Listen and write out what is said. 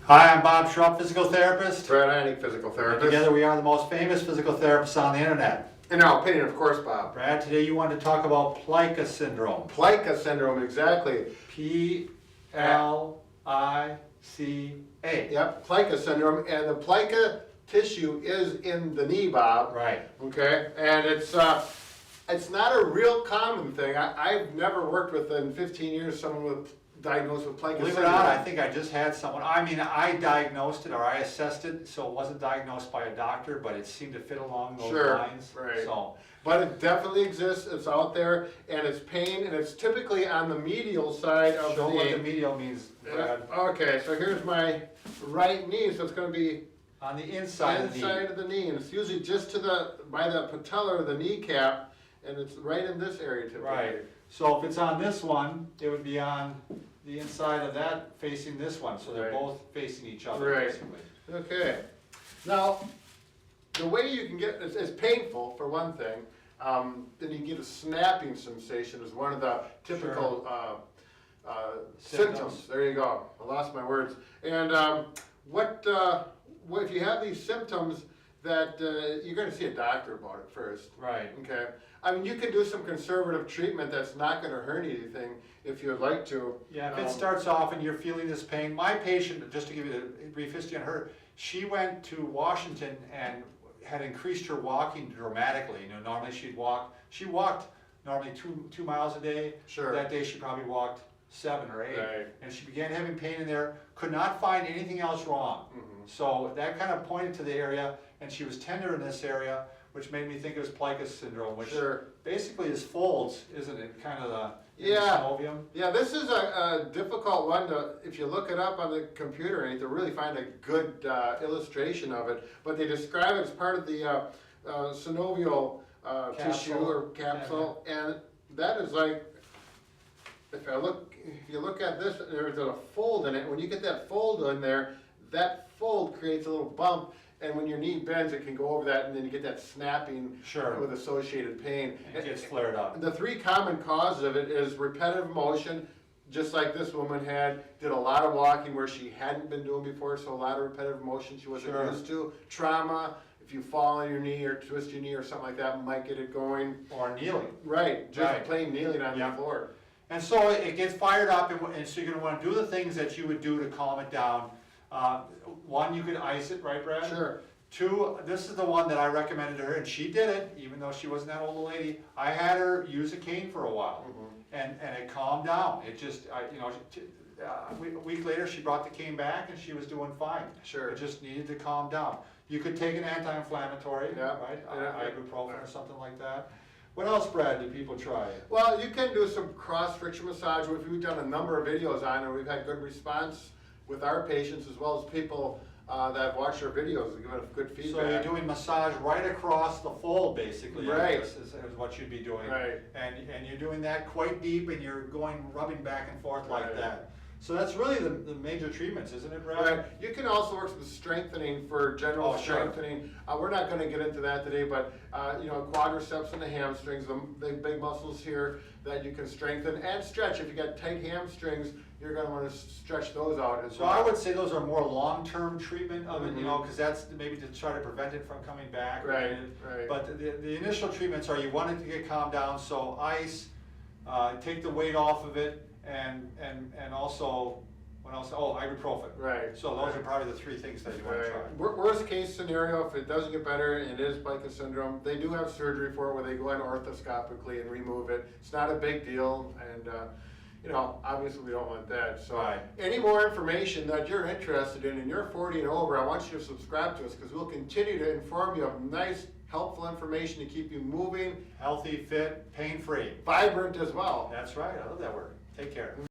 Hi, I'm Bob Schrupp, physical therapist. Brad Heineck, physical And therapist. together we are the most famous physical therapists on the internet. In our opinion, of course, Bob. Brad, today you want to talk about Plica Syndrome. Plica Syndrome, exactly. P-L-I-C-A. Yep, Plica Syndrome. And the plica tissue is in the knee, Bob. Right. Okay, and it's not a real common thing. I've never worked with, in 15 years, someone diagnosed with Plica Believe it or Syndrome. not, I think I just had someone, I diagnosed it or I assessed it, so it wasn't diagnosed by a doctor, but it seemed to fit along those lines. Right. So, but it definitely exists, it's out there, and it's pain, and it's typically on the medial side of show the what knee. the medial means, Brad. Okay, so here's my right knee, so it's going to be On the inside of the knee. inside of the knee, and it's usually just by the patella or the kneecap, and it's right in this area typically. Right. So if it's on this one, it would be on the inside of that facing this one, so they're Right. both facing each other, Right. basically. Okay. Now, the way you can get it's painful for one thing. Then you get a snapping sensation is one of the typical symptoms. There you go. I lost my words. And what if you have these symptoms? That you're going to see a doctor about it first. Right. Okay. I mean, you can do some conservative treatment that's not going to hurt anything if you'd like to. Yeah, if it starts off and you're feeling this pain, my patient, just to give you a brief history on her, she went to Washington and had increased her walking dramatically. You know, normally she walked normally two miles a day. Sure. That day she probably walked 7 or 8. Right. And she began having pain in there, could not find anything else wrong. Mhm. So that kind of pointed to the area, and she was tender in this area, which made me think it was Plica Syndrome, which Sure. basically is folds, isn't it? Kind of the Yeah. synovium. Yeah, this is a difficult one to, if you look it up on the computer, to really find a good illustration of it. But they describe it as part of the synovial tissue or capsule, and that is like, if you look at this, there's a fold in it. When you get that fold in there, that fold creates a little bump, and when your knee bends, it can go over that, and then you get that snapping Sure. with associated pain. And it gets flared up. The three common causes of it is repetitive motion, just like this woman did a lot of walking where she hadn't been doing before, so a lot of repetitive motion she wasn't Sure. used to. Trauma, if you fall on your knee or twist your knee or something like that, might get it going. Or kneeling. Right, just Right. plain kneeling on Yeah. the floor. And so it gets fired up, and so you're going to want to do the things that you would do to calm it down. One, you could ice it, right, Brad? Sure. 2, this is the one that I recommended to her, and she did it, even though she wasn't that old a lady. I had her use a cane for a while, and it calmed down. It just, a week later, she brought the cane back, and she was doing fine. Sure. It just needed to calm down. You could take an anti-inflammatory, Yeah. right? Yeah. Ibuprofen or something like that. What else, Brad, do people try? Well, you can do some cross-friction massage, which we've done a number of videos on, and we've had good response with our patients as well as people that have watched our videos and given us good feedback. So you're doing massage right across the fold, basically. I Right. guess, is what you'd be doing. Right. And you're doing that quite deep, and you're rubbing back and forth like Right. that. So that's really the major treatments, isn't it, Brad? Right. You can also work with strengthening for general Oh, sure. strengthening. We're not going to get into that today, but quadriceps and the hamstrings, the big muscles here that you can strengthen and stretch. If you got tight hamstrings, you're going to want to stretch those out as So well. I would say those are more long-term treatment of it, Mhm. because that's maybe to try to prevent it from coming back. Right, right. But the initial treatments are you want it to get calmed down, so ice, take the weight off of it, and also, what else? Oh, ibuprofen. Right. So those are probably the 3 things that you want to try. Worst case scenario, if it doesn't get better and it is Plica Syndrome, they do have surgery for it where they go in orthoscopically and remove it. It's not a big deal, and obviously we don't want that. So Right. any more information that you're interested in and you're 40 and over, I want you to subscribe to us because we'll continue to inform you of nice, helpful information to keep you moving, Healthy, fit, pain-free. vibrant as well. That's right, I love that word. Take care.